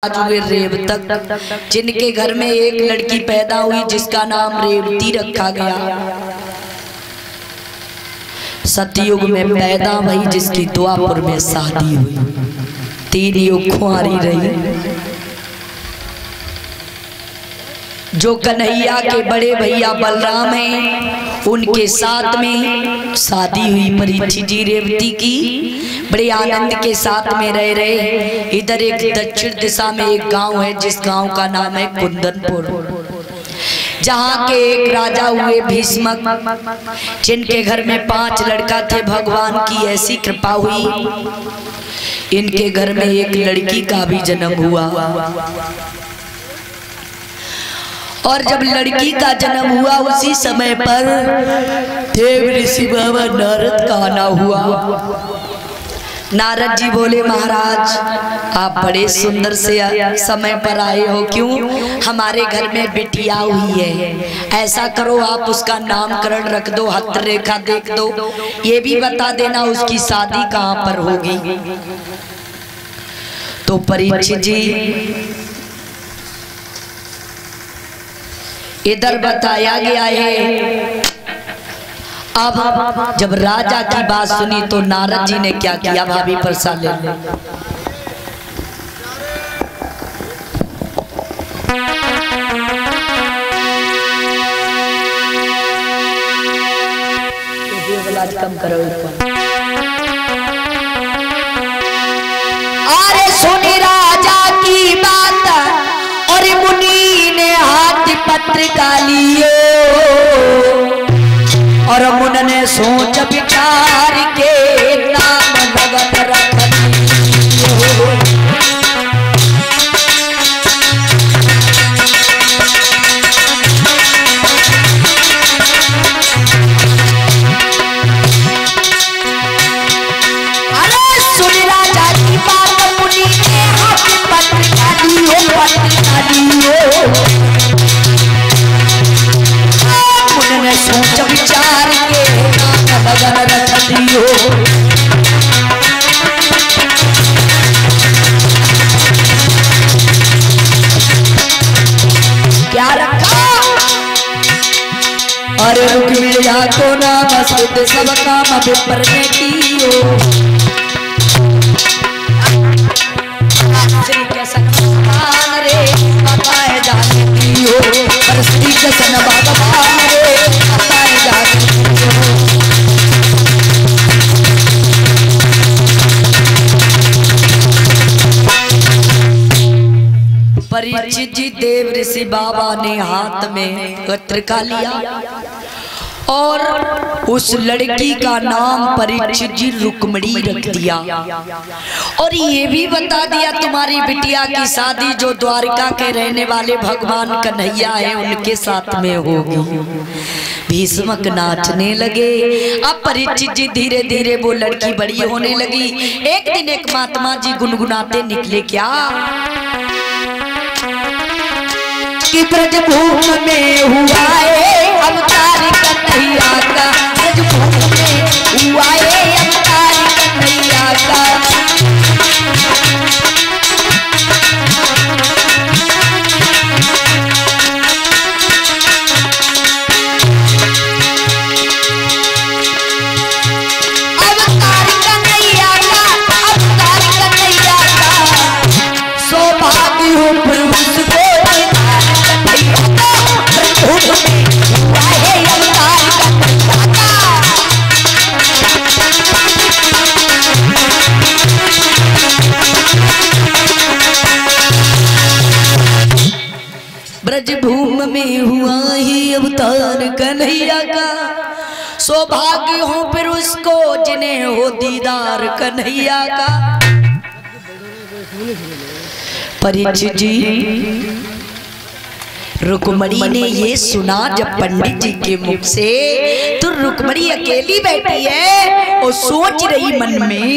हुए रेवतक, जिनके घर में एक लड़की पैदा हुई जिसका नाम रेवती रखा गया। सतयुग में पैदा हुई जिसकी द्वापर में शादी हुई, 3 युग कुंवारी रही। जो कन्हैया के बड़े भैया बलराम हैं, उनके साथ में शादी हुई परीक्षित जी रेवती की। बड़े आनंद के साथ में रह रहे। इधर एक दक्षिण दिशा में एक गांव है जिस गांव का नाम है कुंदनपुर, जहाँ के एक राजा हुए भीष्मक, जिनके घर में 5 लड़का थे। भगवान की ऐसी कृपा हुई, इनके घर में एक लड़की का भी जन्म हुआ। और जब लड़की का जन्म हुआ उसी समय पर देव ऋषि बाबा नारद का आना हुआ। नारद जी बोले, महाराज आप बड़े सुंदर से समय पर आए हो, क्यों? हमारे घर में बिटिया हुई है, ऐसा करो आप उसका नामकरण रख दो, हस्त रेखा देख दो, ये भी बता देना उसकी शादी कहाँ पर होगी। तो परीक्षित जी इधर बताया गया है। अब जब राजा की बात सुनी तो नारद जी ने क्या किया, भाभी प्रसाद ले लो। कम करो। अरे सुनी राजा की बात और मुनि ने हाथ पत्रिका लियो, और मुन ने सोच विचार के नाम लगन रख दियो। अरे सुन राजा की बात, मुनि ने हाथ पत्रिका लियो, पत्रिका लियो। मुन ने सोच विचार के नाम लगन रख दियो। क्या रखा? अरे रुक्मिणिया को नाम सिद्ध सब काम विपर ने कियो। श्री कृष्ण भगवान रे बताए जाने दियो, पर श्री कृष्ण भगवान रे बताए जाने दियो। परीक्षित जी देव ऋषि बाबा ने हाथ में पत्रिका लिया और उस लड़की का नाम परीक्षित जी रुक्मिणी रख दिया, और ये भी बता दिया तुम्हारी बिटिया की शादी जो द्वारिका के रहने वाले भगवान कन्हैया हैं उनके साथ में होगी। भीष्मक नाचने लगे। अब परीक्षित जी धीरे धीरे वो लड़की बड़ी होने लगी। एक दिन एक महात्मा जी गुनगुनाते निकले, क्या कि ब्रजभूमि में हुआ है अवतार कन्हैया का, ब्रजभूमि में हुआ है अवतार कन्हैया का। अवतार कन्हैया का, अवतार कन्हैया का, सौभाग्य हो प्रभु को ब्रजभूमि में हुआ ही अवतार कन्हैया का, सौभाग्य हो फिर उसको जिन्हें हो दीदार कन्हैया का। परीक्षित जी रुक्मिणी ने ये सुना जब पंडित जी के मुख से, तो रुक्मिणी अकेली बैठी है और सोच रही मन में,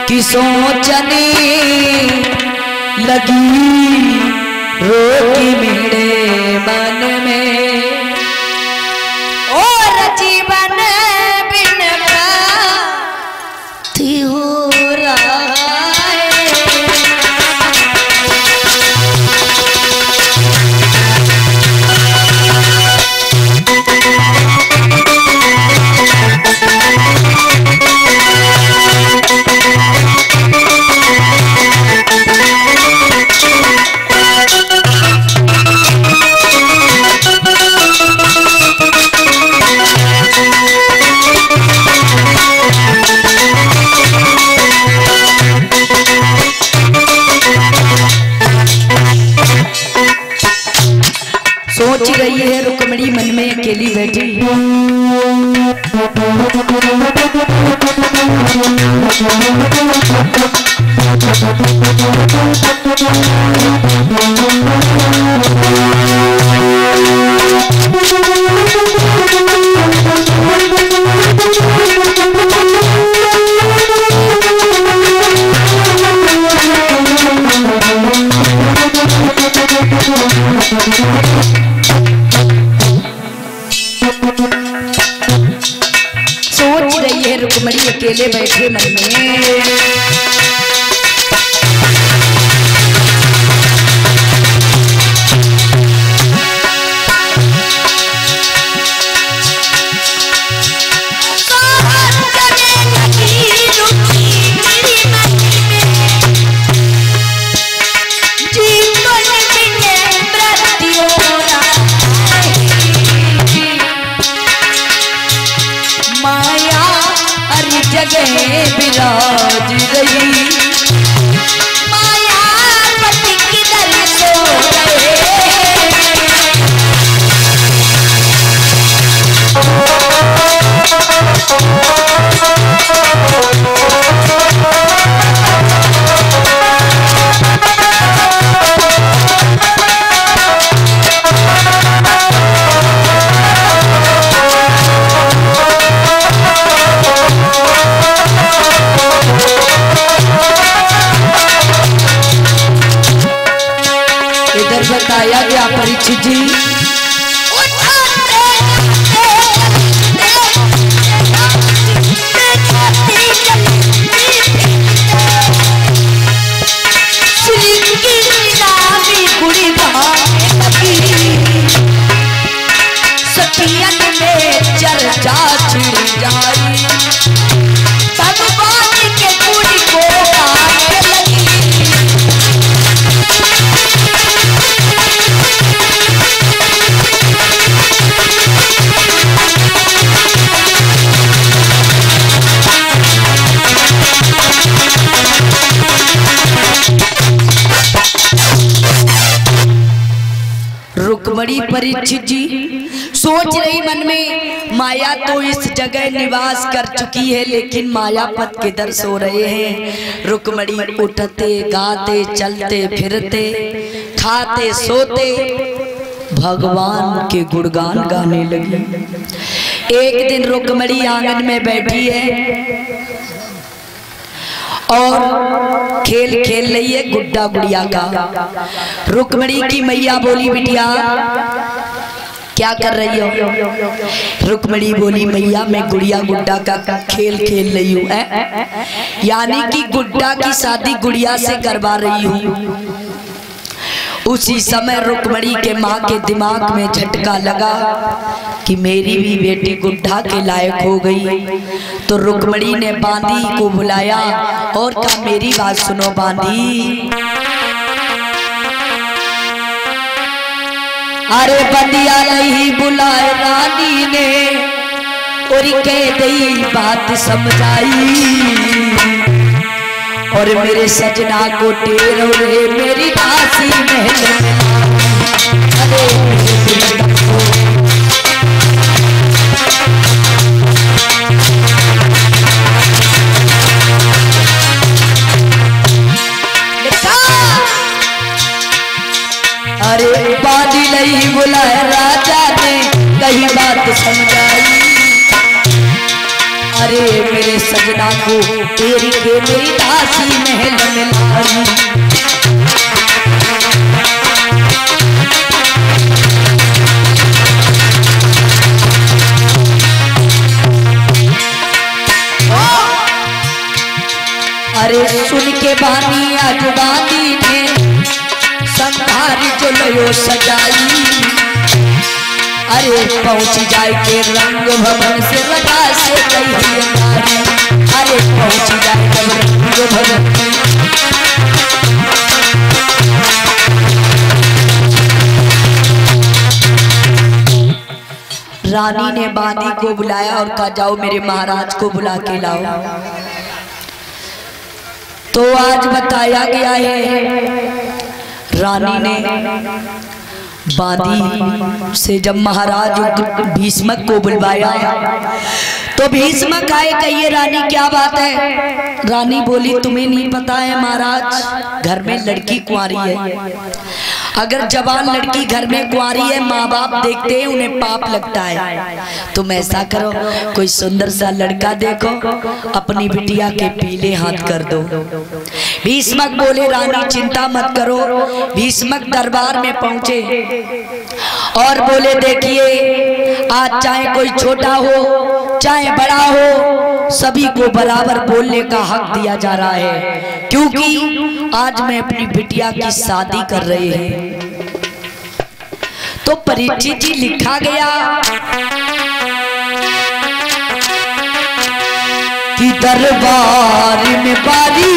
कि सोचने लगी रोकी मेरे मन में, और जीवन सोच रही है रुक्मणी अकेले बैठे मन में। विराज रही माया पति किधर सो रहे। बताया गया परीक्षित जी सखियन में चर्चा छिड़ जाई तब बात के कुड़ी को काट लगी। रुक्मणी परीक्षित जी सोच रही मन में माया तो इस जगह निवास कर चुकी है लेकिन मायापत किधर सो रहे हैं। रुक्मणी उठते गाते चलते फिरते खाते सोते भगवान के गुणगान गाने लगी। एक दिन रुक्मणी आंगन में बैठी है और खेल खेल रही है गुड्डा गुड़िया का। रुक्मणी की मैया बोली बिटिया क्या कर रही हो? रुक्मणी बोली मैया मैं गुड़िया गुड्डा का खेल खेल रही हूँ, यानी कि गुड्डा की शादी गुड़िया से करवा रही हूँ। उसी समय रुक्मणी के माँ के दिमाग में झटका लगा कि मेरी भी बेटी गुड्डा के लायक हो गई। तो रुक्मणी ने बांदी को बुलाया और कहा मेरी बात सुनो बांदी। अरे बंदिया नहीं बुलाए रानी ने और कह दई बात समझाई और मेरे सजना को टेरो रे मेरी दासी महल में। अरे अरे बादी नहीं बुलाए राजा ने कही बात समझाई। अरे मेरे सजना को तेरी के मेरी दासी महल में लाई। अरे सुन के बानी आज बानी ने संधारी जो लयो सजाई। अरे पहुंच जाए के रंग भवन से लगा से कही नारी। अरे पहुंच जाए जब रंग भवन रानी ने बांदी को बुलाया और कहा जाओ मेरे महाराज को बुला के लाओ। तो आज बताया गया है रानी ने बांदी से जब महाराज भीष्मक को बुलवाया तो भीष्मक आए कहिए रानी क्या बात है? रानी बोली तुम्हें नहीं पता है महाराज घर में लड़की कुंवारी है। अगर जवान लड़की घर में कुंवारी है माँ बाप देखते हैं उन्हें पाप लगता है। तुम ऐसा करो कोई सुंदर सा लड़का देखो अपनी बिटिया के पीले हाथ कर दो। भीष्मक बोले रानी चिंता मत करो। भीष्मक दरबार में पहुंचे और बोले देखिए आज चाहे कोई छोटा हो चाहे बड़ा हो सभी को बराबर बोलने का हक दिया जा रहा है, क्योंकि आज मैं अपनी बिटिया की शादी कर रहे हैं। तो परीक्षित जी लिखा गया कि दरबार में बारी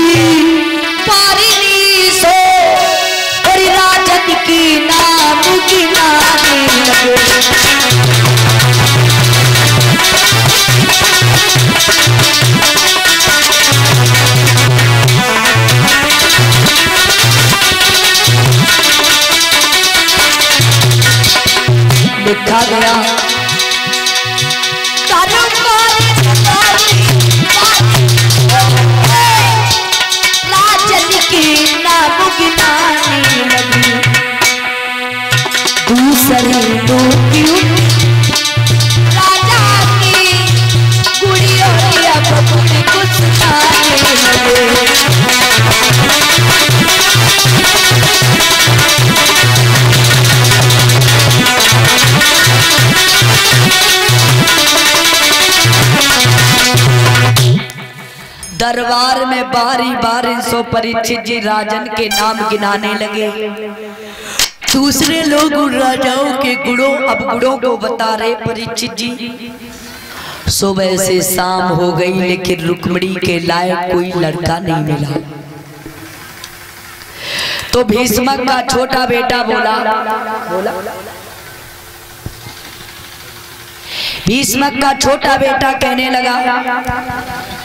बारी सो और राजन की नाम गिनाने लगे। लिखा गया राजन की नाम गिनाने लगी। दूसरी राजा की गुड़ियों की अब कुछ गाने लगे। दरबार में बारी बारी सो परीक्षित जी राजन के नाम गिनाने लगे। दूसरे लोग उन राजाओं के गुणों को बता रहे परीक्षित जी। सुबह से शाम हो गई लेकिन रुक्मिणी के लायक कोई लड़का नहीं मिला। तो भीष्मक का छोटा बेटा बोला भीष्मक का छोटा बेटा कहने लगा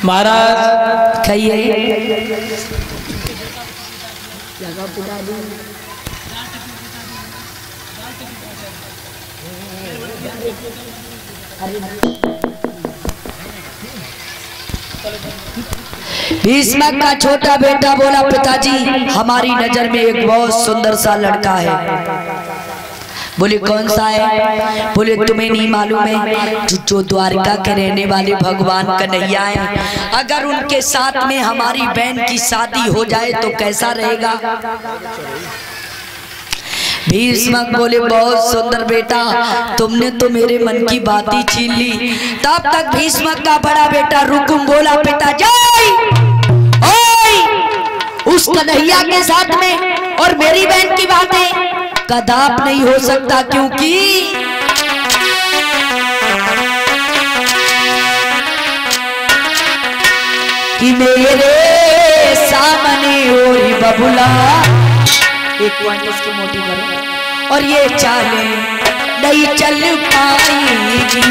महाराज कहिए। भीष्मक का छोटा बेटा बोला पिताजी हमारी नजर में एक बहुत सुंदर सा लड़का है। बोले कौन सा है? बोले तुम्हें नहीं मालूम है? जो द्वारका के रहने वाले भगवान कन्हैया हैं, अगर उनके साथ में हमारी बहन की शादी हो जाए तो कैसा रहेगा? भीष्मक बोले बहुत सुंदर बेटा, तुमने तो मेरे मन की बात ही छीन ली। तब तक भीष्मक का बड़ा बेटा रुकुम बोला पिताजी उस कन्हैया के साथ में और मेरी बहन की बातें कदाप नहीं हो सकता, क्योंकि कि मेरे सामने ओरी बबुला एक पॉइंट इसकी मोटी करो और ये चाले नहीं चल पाएगी।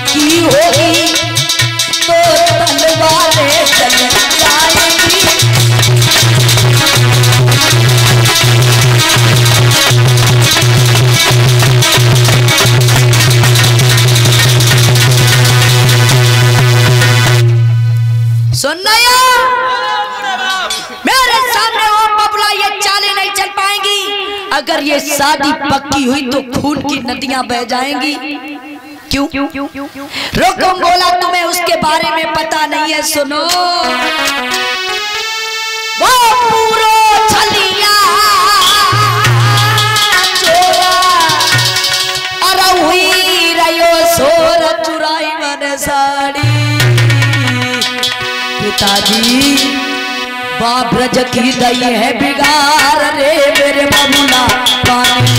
की होगी तो तलवारें चल जाएंगी। सुनना मेरे सामने और बबुला ये चालें नहीं चल पाएंगी। अगर ये शादी पक्की हुई तो खून की नदियां बह जाएंगी। क्यों? रुकुम बोला तुम्हें उसके बारे में पता नहीं है। सुनो वो पूरो छलिया चोरा और हुई रयो सोर चुराई मन साड़ी। पिताजी बाप रज की दई है बिगाड़ रे मेरे बबुला पानी।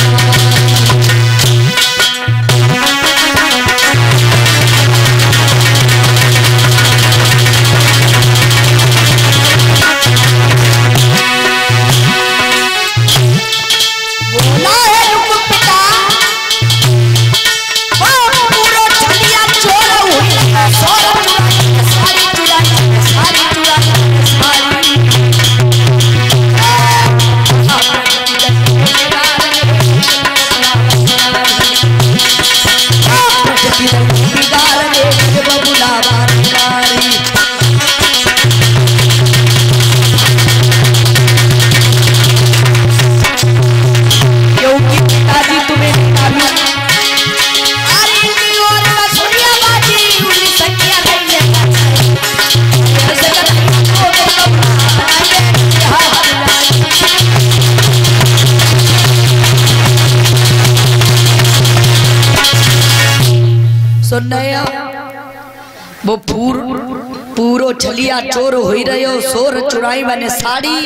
कौशल्या चोर हो रहे हो, सोर चुराई बने साड़ी,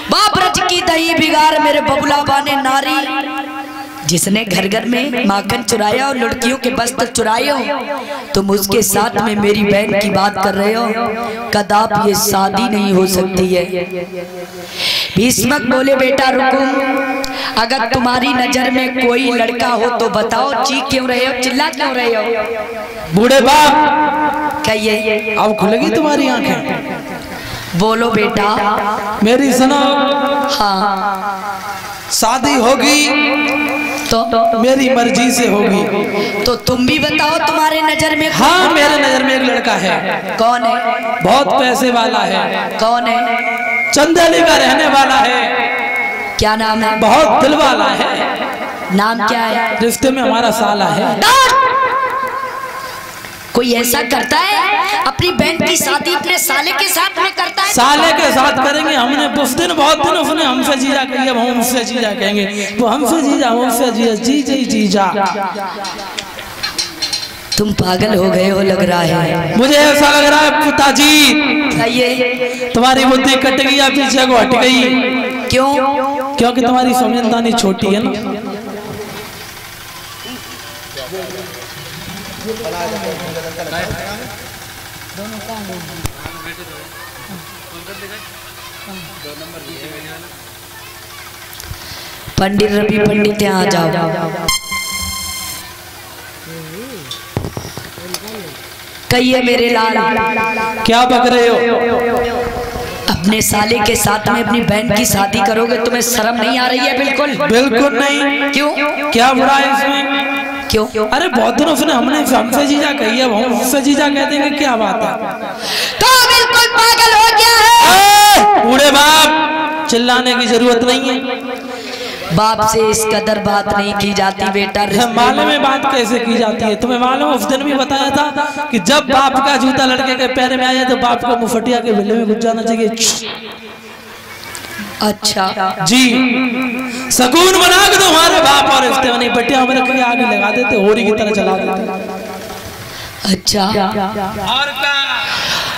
बाप रच की दही बिगाड़ मेरे बबुला बाने नारी। जिसने घर घर में माखन चुराया और लड़कियों के वस्त्र चुराए हो, तुम उसके साथ में मेरी बहन की बात कर रहे हो। कदाप ये शादी नहीं हो सकती है। भीष्मक बोले बेटा रुको, अगर तुम्हारी नजर में कोई लड़का हो तो बताओ, चीख क्यों रहे हो, चिल्ला क्यों रहे हो? बूढ़े बाप कहिए, अब खुलेगी तुम्हारी आंखें। बोलो बेटा। मेरी सुनो। हाँ, शादी होगी तो मेरी मर्जी से होगी। तो तुम भी बताओ तुम्हारे नजर में। हाँ, मेरे नजर में एक लड़का है। कौन है? बहुत पैसे वाला है। कौन है? चंदेली का रहने वाला है। क्या नाम है? बहुत दिल वाला है। नाम क्या है? रिश्ते में हमारा साला है। कोई ऐसा करता है अपनी बहन की शादी अपने साले के साथ में करता है? साले के साथ करेंगे। हमने उस दिन बहुत दिन उसने हमसे जीजा कही, अब हम उससे जीजा कहेंगे। वो हमसे जीजा, हमसे जीजा, जी जी जीजा। तुम पागल हो गए हो लग रहा है। मुझे ऐसा लग रहा है पिताजी, ये तुम्हारी बुद्धि कट गई या पीछे को हट गई। क्यों? क्योंकि तुम्हारी समझदारी छोटी है ना। पंडित रवि पंडित यहाँ आ जाओ। कहिए मेरे लाल, क्या बक रहे हो? अपने साले के साथ में अपनी बहन की शादी करोगे, तुम्हें शर्म नहीं आ रही है? बिल्कुल बिल्कुल नहीं। क्यों? क्या बुरा है इसमें? क्यों? अरे बहुत दिनों से हमने हमसे जीजा कही है, हम उससे जीजा कह देंगे, क्या बात है? तो बिल्कुल पागल हो गया है। बूढ़े बाप, चिल्लाने की जरूरत नहीं है। बाप से इस कदर बात नहीं की जाती बेटा। मालूम में बात कैसे की जाती है? तुम्हें मालूम उस दिन भी बताया था कि जब बाप का जूता लड़के के पैर में आया तो बाप का मुफटिया के बिल्ले में घुस जाना चाहिए। अच्छा जी, सकून बना के तुम्हारे बाप और रिश्ते में नहीं, पट्टिया में रख के आगे लगा देते, होरी की तरह चला देते। अच्छा, और क्या?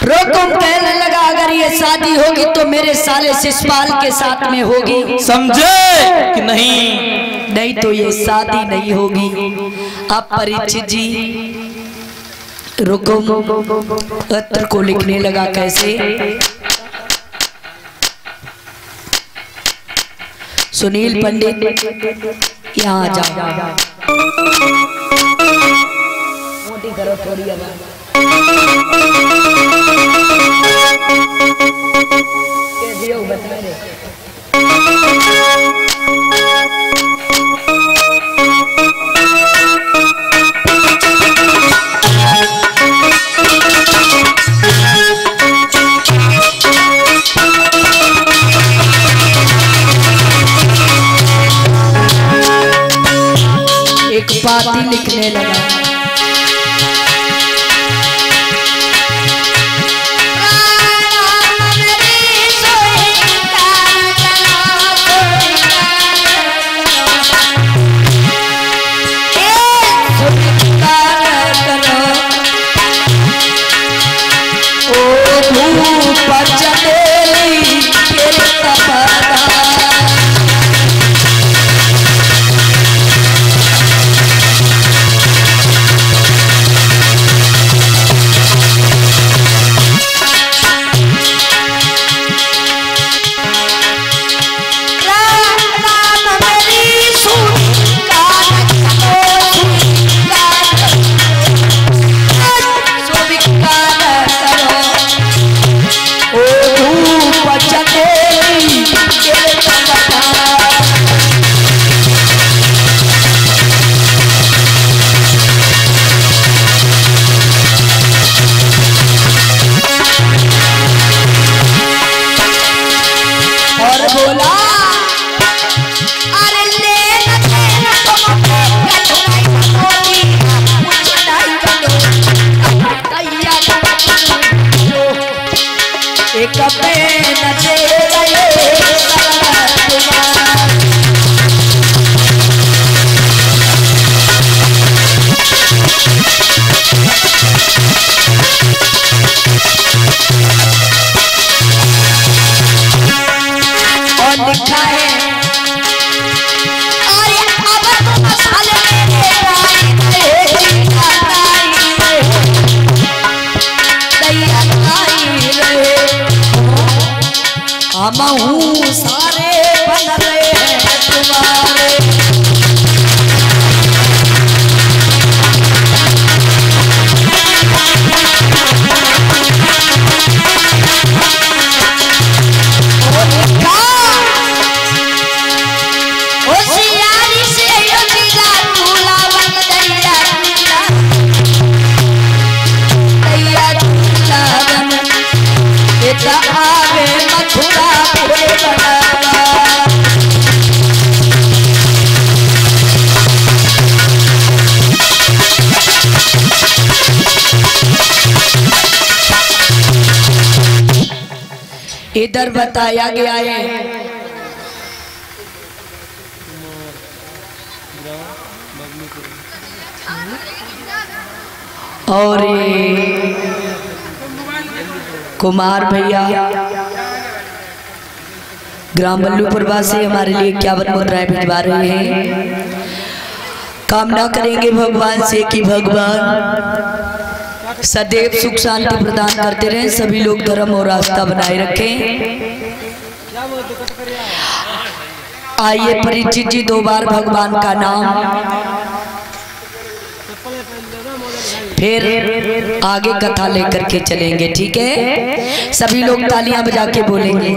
रोकम कहने लगा अगर ये शादी होगी तो मेरे साले शिषपाल के साथ में होगी। समझे कि नहीं? नहीं तो ये शादी नहीं होगी। अब परीक्षित जी रुकम पत्र को लिखने लगा। कैसे? सुनील पंडित यहाँ आ जाओ। मोटी करो थोड़ी आवाज। एक पाती लिखने लगा। लिखा है अरे अब तो मसाले मेरे हम हूँ सारे बन रहे हैं तुम्हारे। इधर बताया गया है और कुमार भैया ग्राम बल्लूपुरवा से हमारे लिए 51 मुद्राएं भिजवा रहे हैं। कामना करेंगे भगवान से कि भगवान सदैव सुख शांति प्रदान करते रहें, सभी लोग धर्म और आस्था बनाए रखें। आइए परीक्षित जी 2 बार भगवान का नाम, फिर आगे कथा लेकर के चलेंगे। ठीक है, सभी लोग तालियां बजा के बोलेंगे।